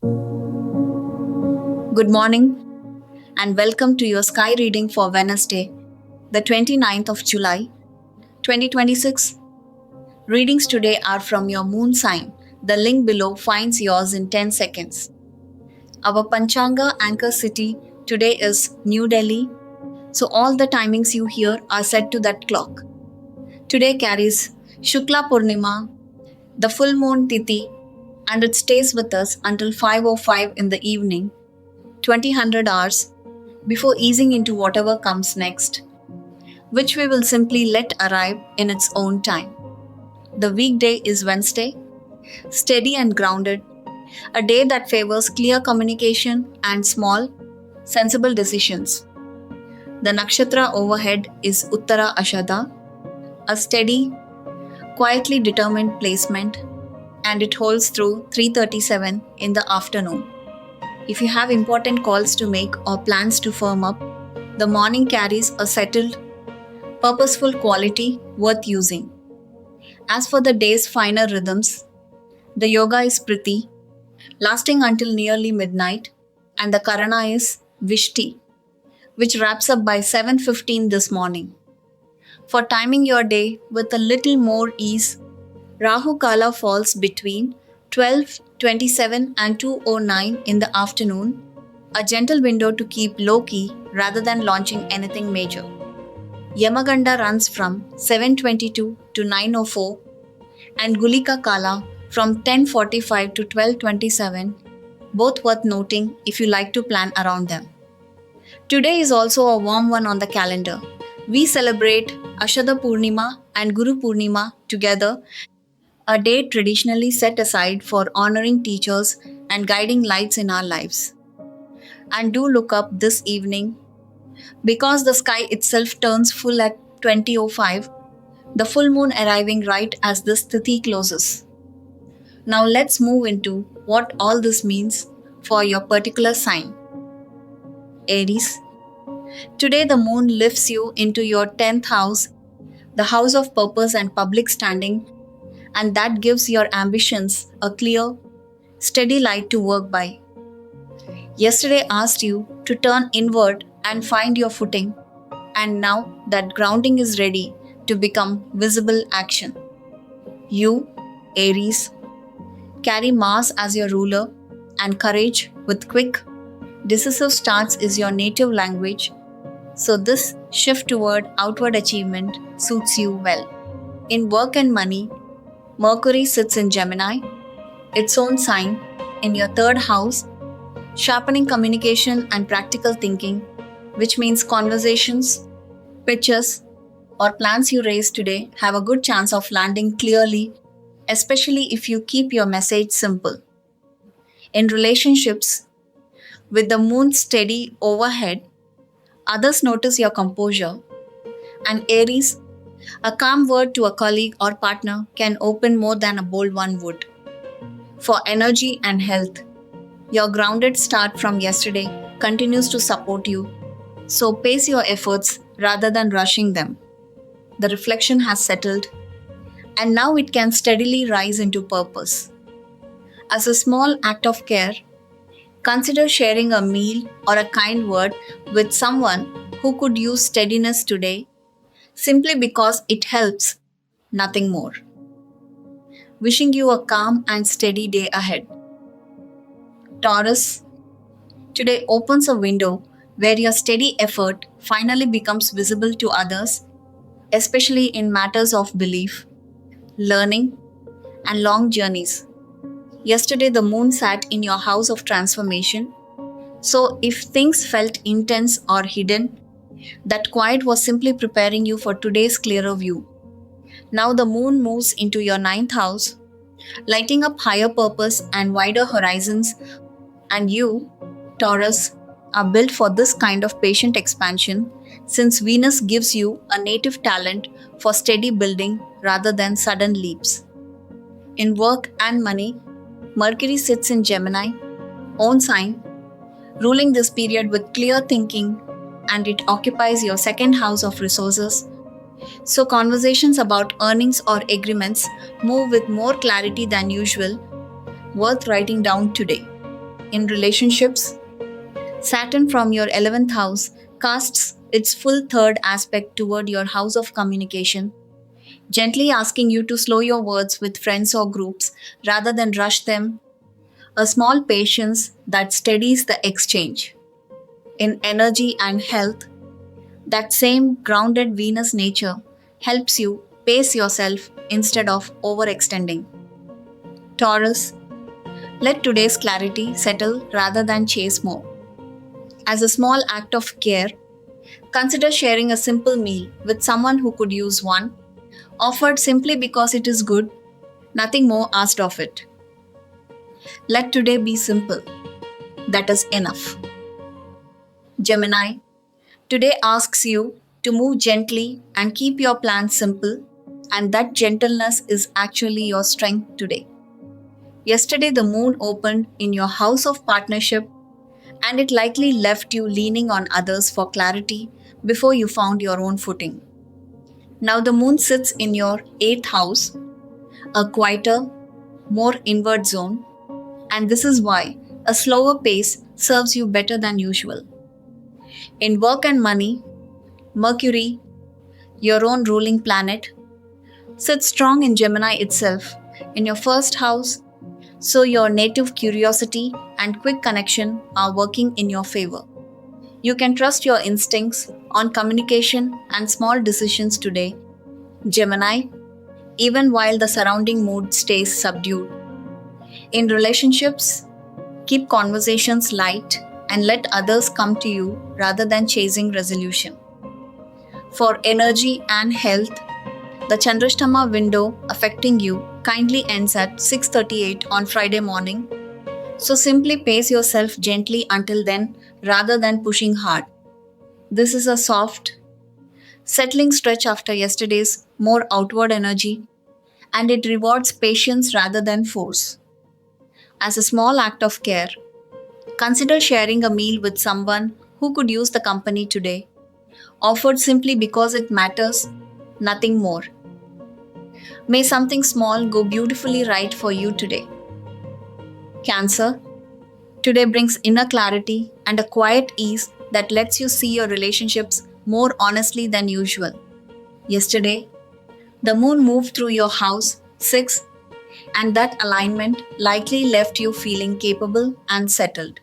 Good morning and welcome to your sky reading for Wednesday, the 29th of July, 2026. Readings today are from your moon sign. The link below finds yours in 10 seconds. Our Panchanga anchor city today is New Delhi, so all the timings you hear are set to that clock. Today carries Shukla Purnima, the full moon Tithi, and it stays with us until 5:05 in the evening, 2000 hours, before easing into whatever comes next, which we will simply let arrive in its own time. The weekday is Wednesday, steady and grounded, a day that favors clear communication and small, sensible decisions. The nakshatra overhead is Uttara Ashada, a steady, quietly determined placement, and it holds through 3:37 in the afternoon. If you have important calls to make or plans to firm up, the morning carries a settled, purposeful quality worth using. As for the day's finer rhythms, the yoga is Priti, lasting until nearly midnight, and the Karana is Vishti, which wraps up by 7:15 this morning. For timing your day with a little more ease, Rahu Kala falls between 12:27 and 2:09 in the afternoon, a gentle window to keep low-key rather than launching anything major. Yamaganda runs from 7:22 to 9:04 and Gulika Kala from 10:45 to 12:27, both worth noting if you like to plan around them. Today is also a warm one on the calendar. We celebrate Ashada Purnima and Guru Purnima together, a day traditionally set aside for honoring teachers and guiding lights in our lives. And do look up this evening, because the sky itself turns full at 20:05, the full moon arriving right as this Tithi closes. Now let's move into what all this means for your particular sign. Aries. Today the moon lifts you into your 10th house, the house of purpose and public standing, and that gives your ambitions a clear, steady light to work by. Yesterday asked you to turn inward and find your footing, and now that grounding is ready to become visible action. You, Aries, carry Mars as your ruler, and courage with quick, decisive starts is your native language, so this shift toward outward achievement suits you well. In work and money, Mercury sits in Gemini, its own sign, in your 3rd house, sharpening communication and practical thinking, which means conversations, pitches, or plans you raise today have a good chance of landing clearly, especially if you keep your message simple. In relationships, with the moon steady overhead, others notice your composure, and Aries, a calm word to a colleague or partner can open more than a bold one would. For energy and health, your grounded start from yesterday continues to support you, so pace your efforts rather than rushing them. The reflection has settled, and now it can steadily rise into purpose. As a small act of care, consider sharing a meal or a kind word with someone who could use steadiness today, simply because it helps, nothing more. Wishing you a calm and steady day ahead. Taurus, today opens a window where your steady effort finally becomes visible to others, especially in matters of belief, learning, and long journeys. Yesterday, the moon sat in your house of transformation, so if things felt intense or hidden, that quiet was simply preparing you for today's clearer view. Now the moon moves into your 9th house, lighting up higher purpose and wider horizons, and you, Taurus, are built for this kind of patient expansion, since Venus gives you a native talent for steady building rather than sudden leaps. In work and money, Mercury sits in Gemini, own sign, ruling this period with clear thinking, and it occupies your 2nd house of resources. So conversations about earnings or agreements move with more clarity than usual, worth writing down today. In relationships, Saturn from your 11th house casts its full third aspect toward your house of communication, gently asking you to slow your words with friends or groups rather than rush them, a small patience that steadies the exchange. In energy and health, that same grounded Venus nature helps you pace yourself instead of overextending. Taurus, let today's clarity settle rather than chase more. As a small act of care, consider sharing a simple meal with someone who could use one, offered simply because it is good, nothing more asked of it. Let today be simple. That is enough. Gemini, today asks you to move gently and keep your plans simple, and that gentleness is actually your strength today. Yesterday, the moon opened in your house of partnership, and it likely left you leaning on others for clarity before you found your own footing. Now, the moon sits in your 8th house, a quieter, more inward zone, and this is why a slower pace serves you better than usual. In work and money, Mercury, your own ruling planet, sits strong in Gemini itself, in your first house, so your native curiosity and quick connection are working in your favor. You can trust your instincts on communication and small decisions today, Gemini, even while the surrounding mood stays subdued. In relationships, keep conversations light and let others come to you rather than chasing resolution. For energy and health, the Chandrashtama window affecting you kindly ends at 6:38 on Friday morning, so simply pace yourself gently until then rather than pushing hard. This is a soft, settling stretch after yesterday's more outward energy, and it rewards patience rather than force. As a small act of care, consider sharing a meal with someone who could use the company today, offered simply because it matters, nothing more. May something small go beautifully right for you today. Cancer, today brings inner clarity and a quiet ease that lets you see your relationships more honestly than usual. Yesterday, the moon moved through your house 6, and that alignment likely left you feeling capable and settled,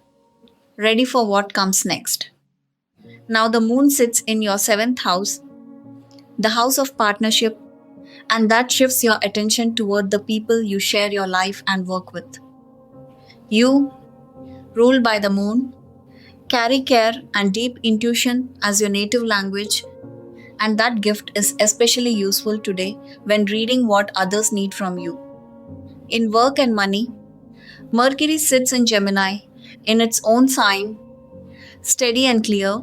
ready for what comes next. Now the moon sits in your 7th house, the house of partnership, and that shifts your attention toward the people you share your life and work with. You, ruled by the moon, carry care and deep intuition as your native language, and that gift is especially useful today when reading what others need from you. In work and money, Mercury sits in Gemini in its own sign, steady and clear,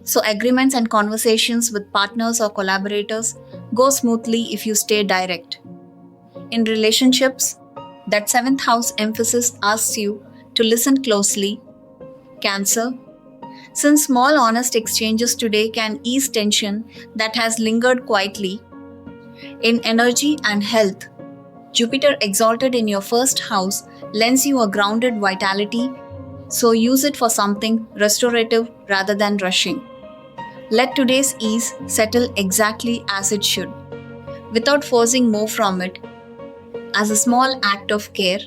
so agreements and conversations with partners or collaborators go smoothly if you stay direct. In relationships, that 7th house emphasis asks you to listen closely. Cancer, since small honest exchanges today can ease tension that has lingered quietly. In energy and health, Jupiter exalted in your first house lends you a grounded vitality, so use it for something restorative rather than rushing. Let today's ease settle exactly as it should, without forcing more from it. As a small act of care,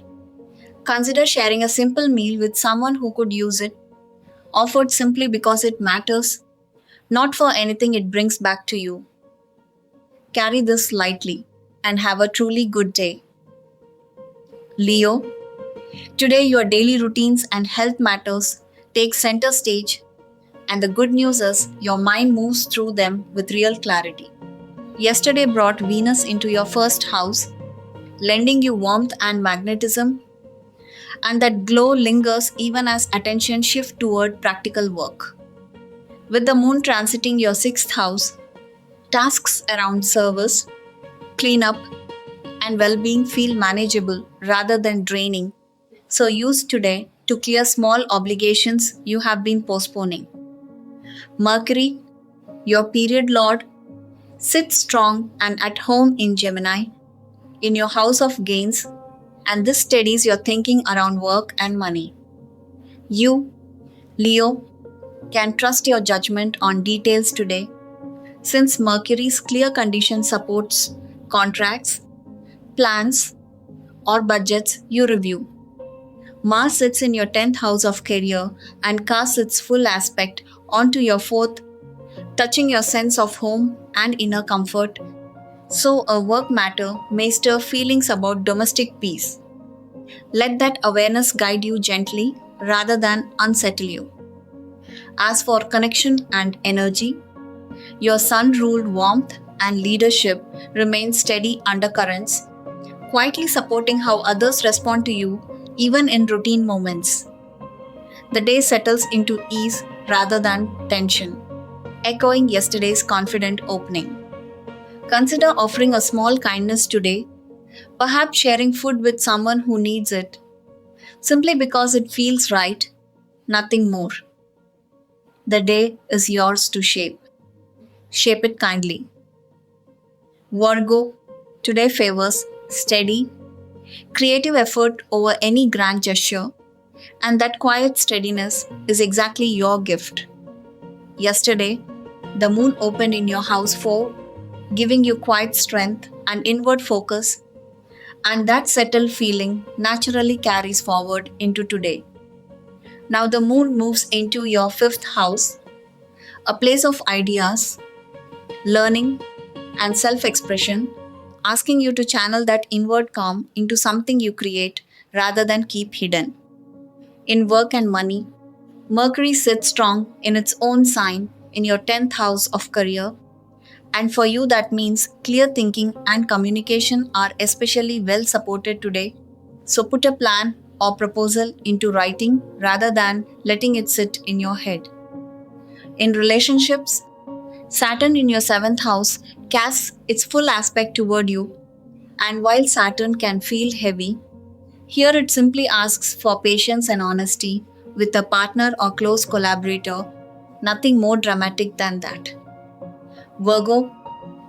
consider sharing a simple meal with someone who could use it, offered simply because it matters, not for anything it brings back to you. Carry this lightly and have a truly good day. Leo, today your daily routines and health matters take center stage, and the good news is your mind moves through them with real clarity. Yesterday brought Venus into your first house, lending you warmth and magnetism, and that glow lingers even as attention shifts toward practical work. With the moon transiting your 6th house, tasks around service, cleanup, and well being feel manageable rather than draining, so use today to clear small obligations you have been postponing. Mercury, your period lord, sits strong and at home in Gemini, in your house of gains, and this steadies your thinking around work and money. You, Leo, can trust your judgment on details today since Mercury's clear condition supports contracts, plans, or budgets you review. Mars sits in your 10th house of career and casts its full aspect onto your 4th, touching your sense of home and inner comfort. So, a work matter may stir feelings about domestic peace. Let that awareness guide you gently rather than unsettle you. As for connection and energy, your sun ruled warmth and leadership remain steady undercurrents, quietly supporting how others respond to you even in routine moments. The day settles into ease rather than tension, echoing yesterday's confident opening. Consider offering a small kindness today, perhaps sharing food with someone who needs it, simply because it feels right, nothing more. The day is yours to shape. Shape it kindly. Virgo today favors steady, creative effort over any grand gesture, and that quiet steadiness is exactly your gift. Yesterday, the moon opened in your house 4, giving you quiet strength and inward focus, and that settled feeling naturally carries forward into today. Now, the moon moves into your 5th house, a place of ideas, learning, and self expression, asking you to channel that inward calm into something you create rather than keep hidden. In work and money, Mercury sits strong in its own sign in your 10th house of career, and for you, that means clear thinking and communication are especially well supported today. So, put a plan or proposal into writing rather than letting it sit in your head. In relationships, Saturn in your 7th house casts its full aspect toward you, and while Saturn can feel heavy, here it simply asks for patience and honesty with a partner or close collaborator, nothing more dramatic than that. Virgo,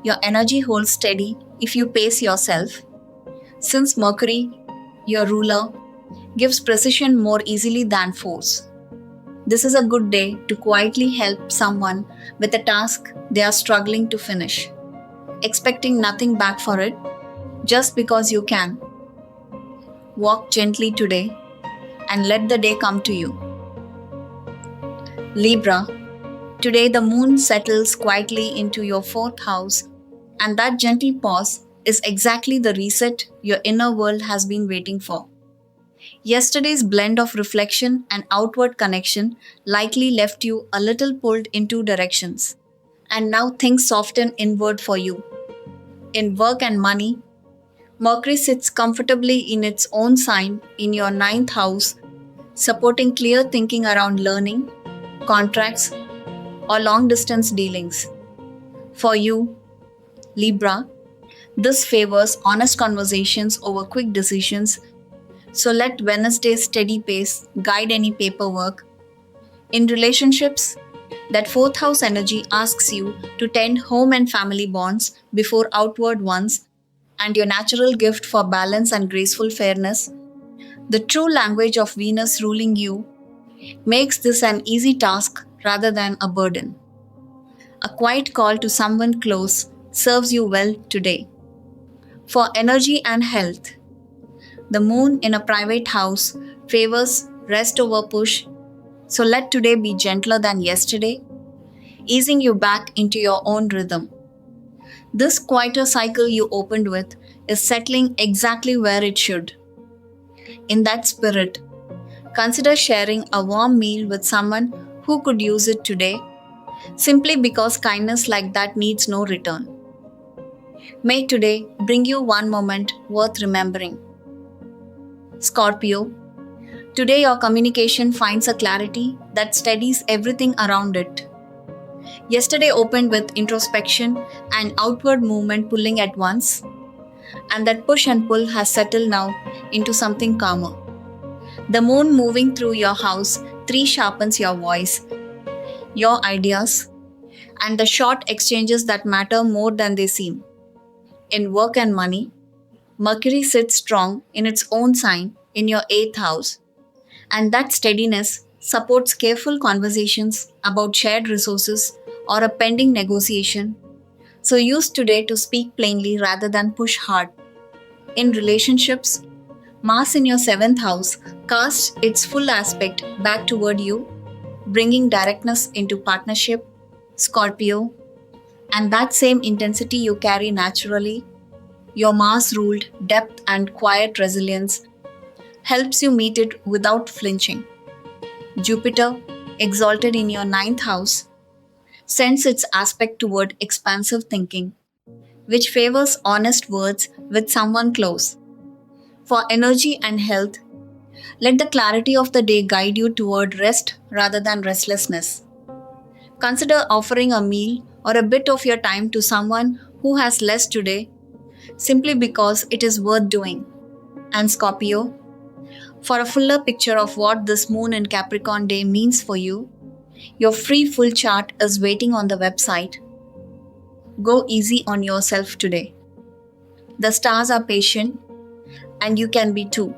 your energy holds steady if you pace yourself, since Mercury, your ruler, gives precision more easily than force. This is a good day to quietly help someone with a task they are struggling to finish, expecting nothing back for it just because you can. Walk gently today and let the day come to you. Libra, today the moon settles quietly into your 4th house, and that gentle pause is exactly the reset your inner world has been waiting for. Yesterday's blend of reflection and outward connection likely left you a little pulled in two directions, and now things soften inward for you. In work and money, Mercury sits comfortably in its own sign in your 9th house, supporting clear thinking around learning, contracts, or long distance dealings. For you, Libra, this favors honest conversations over quick decisions, so let Wednesday's steady pace guide any paperwork. In relationships, that 4th house energy asks you to tend home and family bonds before outward ones, and your natural gift for balance and graceful fairness, the true language of Venus ruling you, makes this an easy task rather than a burden. A quiet call to someone close serves you well today. For energy and health, the moon in a private house favors rest over push, so let today be gentler than yesterday, easing you back into your own rhythm. This quieter cycle you opened with is settling exactly where it should. In that spirit, consider sharing a warm meal with someone who could use it today, simply because kindness like that needs no return. May today bring you one moment worth remembering. Scorpio, today your communication finds a clarity that steadies everything around it. Yesterday opened with introspection and outward movement pulling at once, and that push and pull has settled now into something calmer. The moon moving through your house 3 sharpens your voice, your ideas, and the short exchanges that matter more than they seem. In work and money, Mercury sits strong in its own sign in your 8th house, and that steadiness supports careful conversations about shared resources or a pending negotiation. So use today to speak plainly rather than push hard. In relationships, Mars in your seventh house casts its full aspect back toward you, bringing directness into partnership, Scorpio, and that same intensity you carry naturally. Your Mars ruled depth and quiet resilience helps you meet it without flinching. Jupiter, exalted in your ninth house, sends its aspect toward expansive thinking, which favors honest words with someone close. For energy and health, let the clarity of the day guide you toward rest rather than restlessness. Consider offering a meal or a bit of your time to someone who has less today simply because it is worth doing. And Scorpio, for a fuller picture of what this moon in Capricorn day means for you, your free full chart is waiting on the website. Go easy on yourself today. The stars are patient and you can be too.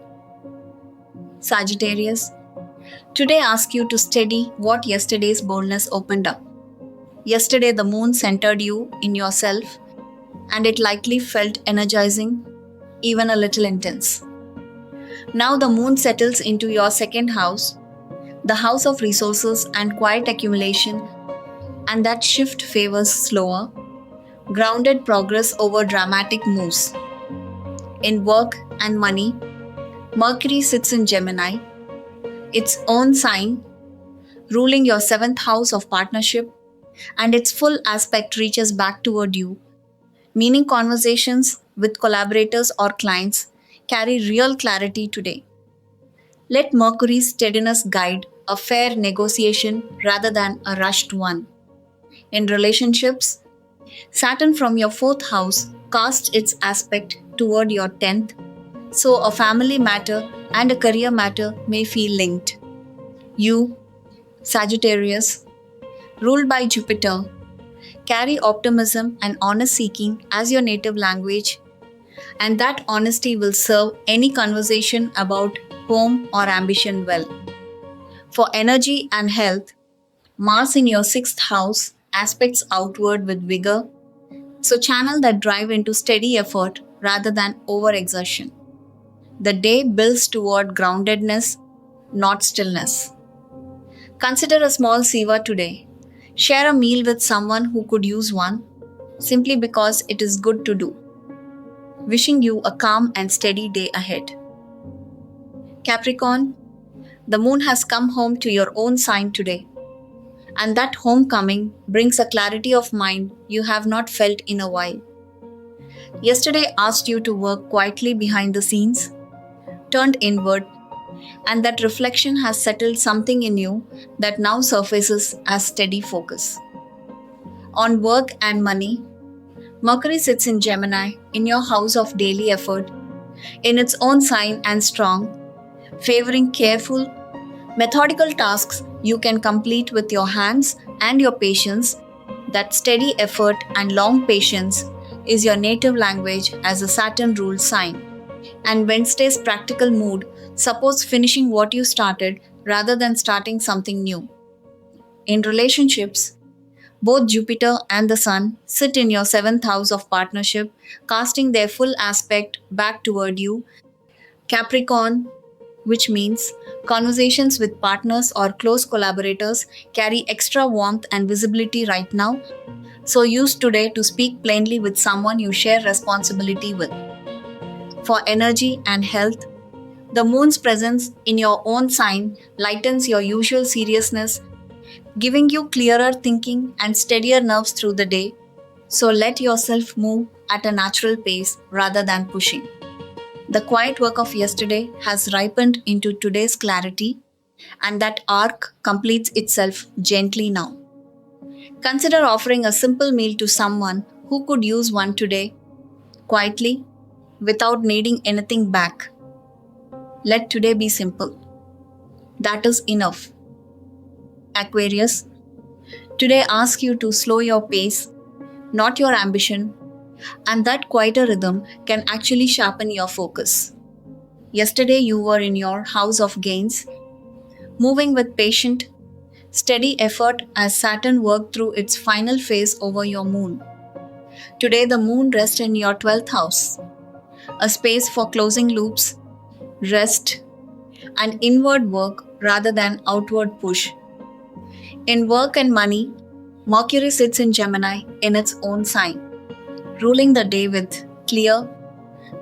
Sagittarius, today ask you to steady what yesterday's boldness opened up. Yesterday the moon centered you in yourself and it likely felt energizing, even a little intense. Now the moon settles into your second house, the house of resources and quiet accumulation, and that shift favors slower, grounded progress over dramatic moves. In work and money, Mercury sits in Gemini, its own sign, ruling your seventh house of partnership, and its full aspect reaches back toward you, meaning conversations with collaborators or clients carry real clarity today. Let Mercury's steadiness guide a fair negotiation rather than a rushed one. In relationships, Saturn from your fourth house casts its aspect toward your 10th, so a family matter and a career matter may feel linked. You, Sagittarius, ruled by Jupiter, carry optimism and honest seeking as your native language, and that honesty will serve any conversation about home or ambition well. For energy and health, Mars in your sixth house aspects outward with vigor, so channel that drive into steady effort rather than overexertion. The day builds toward groundedness, not stillness. Consider a small seva today. Share a meal with someone who could use one, simply because it is good to do. Wishing you a calm and steady day ahead. Capricorn, the moon has come home to your own sign today, and that homecoming brings a clarity of mind you have not felt in a while. Yesterday asked you to work quietly behind the scenes, turned inward, and that reflection has settled something in you that now surfaces as steady focus. On work and money, Mercury sits in Gemini in your house of daily effort, in its own sign and strong, favoring careful, methodical tasks you can complete with your hands and your patience. That steady effort and long patience is your native language as a Saturn ruled sign. And Wednesday's practical mood supports finishing what you started rather than starting something new. In relationships, both Jupiter and the Sun sit in your seventh house of partnership, casting their full aspect back toward you. Capricorn, which means conversations with partners or close collaborators, carry extra warmth and visibility right now, so use today to speak plainly with someone you share responsibility with. For energy and health, the moon's presence in your own sign lightens your usual seriousness, giving you clearer thinking and steadier nerves through the day. So let yourself move at a natural pace rather than pushing. The quiet work of yesterday has ripened into today's clarity, and that arc completes itself gently now. Consider offering a simple meal to someone who could use one today, quietly, without needing anything back. Let today be simple. That is enough. Aquarius, today ask you to slow your pace, not your ambition, and that quieter rhythm can actually sharpen your focus. Yesterday you were in your house of gains, moving with patient, steady effort as Saturn worked through its final phase over your moon. Today, the moon rests in your 12th house, a space for closing loops, rest, and inward work rather than outward push. In work and money, Mercury sits in Gemini in its own sign, ruling the day with clear,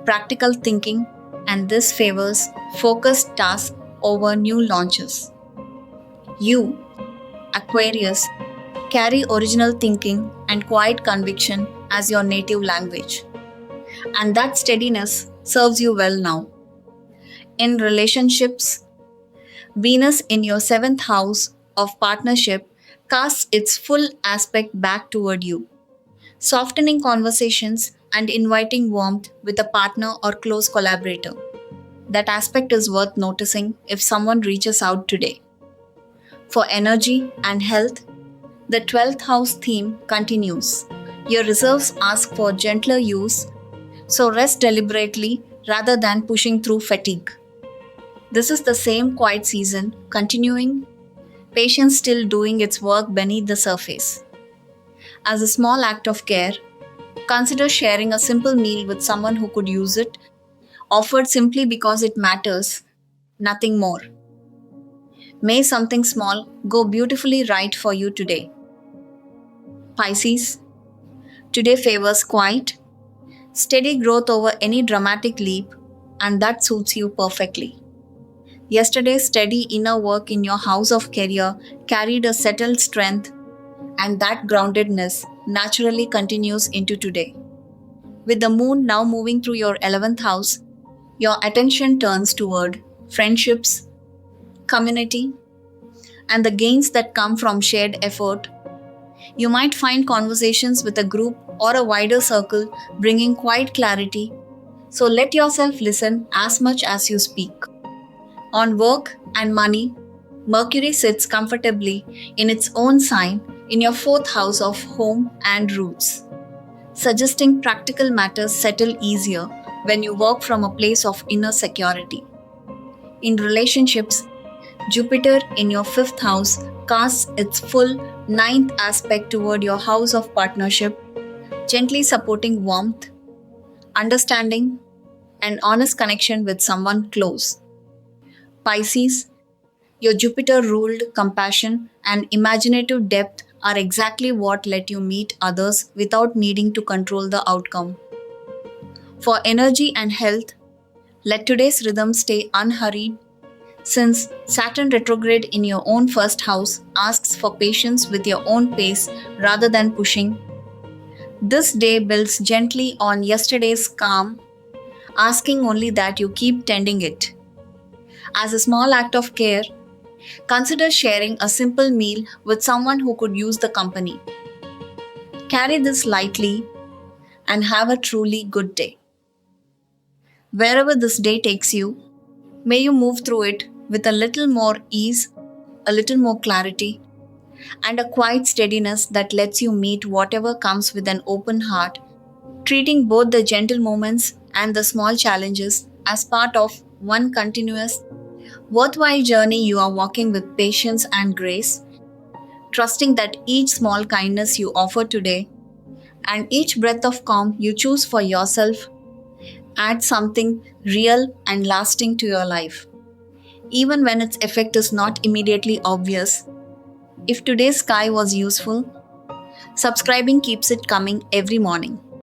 practical thinking, and this favors focused tasks over new launches. You, Aquarius, carry original thinking and quiet conviction as your native language, and that steadiness serves you well now. In relationships, Venus in your seventh house of partnership casts its full aspect back toward you, softening conversations and inviting warmth with a partner or close collaborator. That aspect is worth noticing if someone reaches out today. For energy and health, the 12th house theme continues. Your reserves ask for gentler use, so rest deliberately rather than pushing through fatigue. This is the same quiet season continuing, patience still doing its work beneath the surface. As a small act of care, consider sharing a simple meal with someone who could use it, offered simply because it matters, nothing more. May something small go beautifully right for you today. Pisces, today favors quiet, steady growth over any dramatic leap, and that suits you perfectly. Yesterday's steady inner work in your house of career carried a settled strength, and that groundedness naturally continues into today. With the moon now moving through your 11th house, your attention turns toward friendships, community, and the gains that come from shared effort. You might find conversations with a group or a wider circle bringing quiet clarity, so let yourself listen as much as you speak. On work and money, Mercury sits comfortably in its own sign in your fourth house of home and roots, suggesting practical matters settle easier when you work from a place of inner security. In relationships, Jupiter in your fifth house casts its full ninth aspect toward your house of partnership, gently supporting warmth, understanding, and honest connection with someone close. Pisces, your Jupiter ruled compassion and imaginative depth are exactly what let you meet others without needing to control the outcome. For energy and health, let today's rhythm stay unhurried since Saturn retrograde in your own first house asks for patience with your own pace rather than pushing. This day builds gently on yesterday's calm, asking only that you keep tending it. As a small act of care, consider sharing a simple meal with someone who could use the company. Carry this lightly and have a truly good day. Wherever this day takes you, may you move through it with a little more ease, a little more clarity, and a quiet steadiness that lets you meet whatever comes with an open heart, treating both the gentle moments and the small challenges as part of one continuous, worthwhile journey you are walking with patience and grace, trusting that each small kindness you offer today and each breath of calm you choose for yourself adds something real and lasting to your life. Even when its effect is not immediately obvious, if today's sky was useful, subscribing keeps it coming every morning.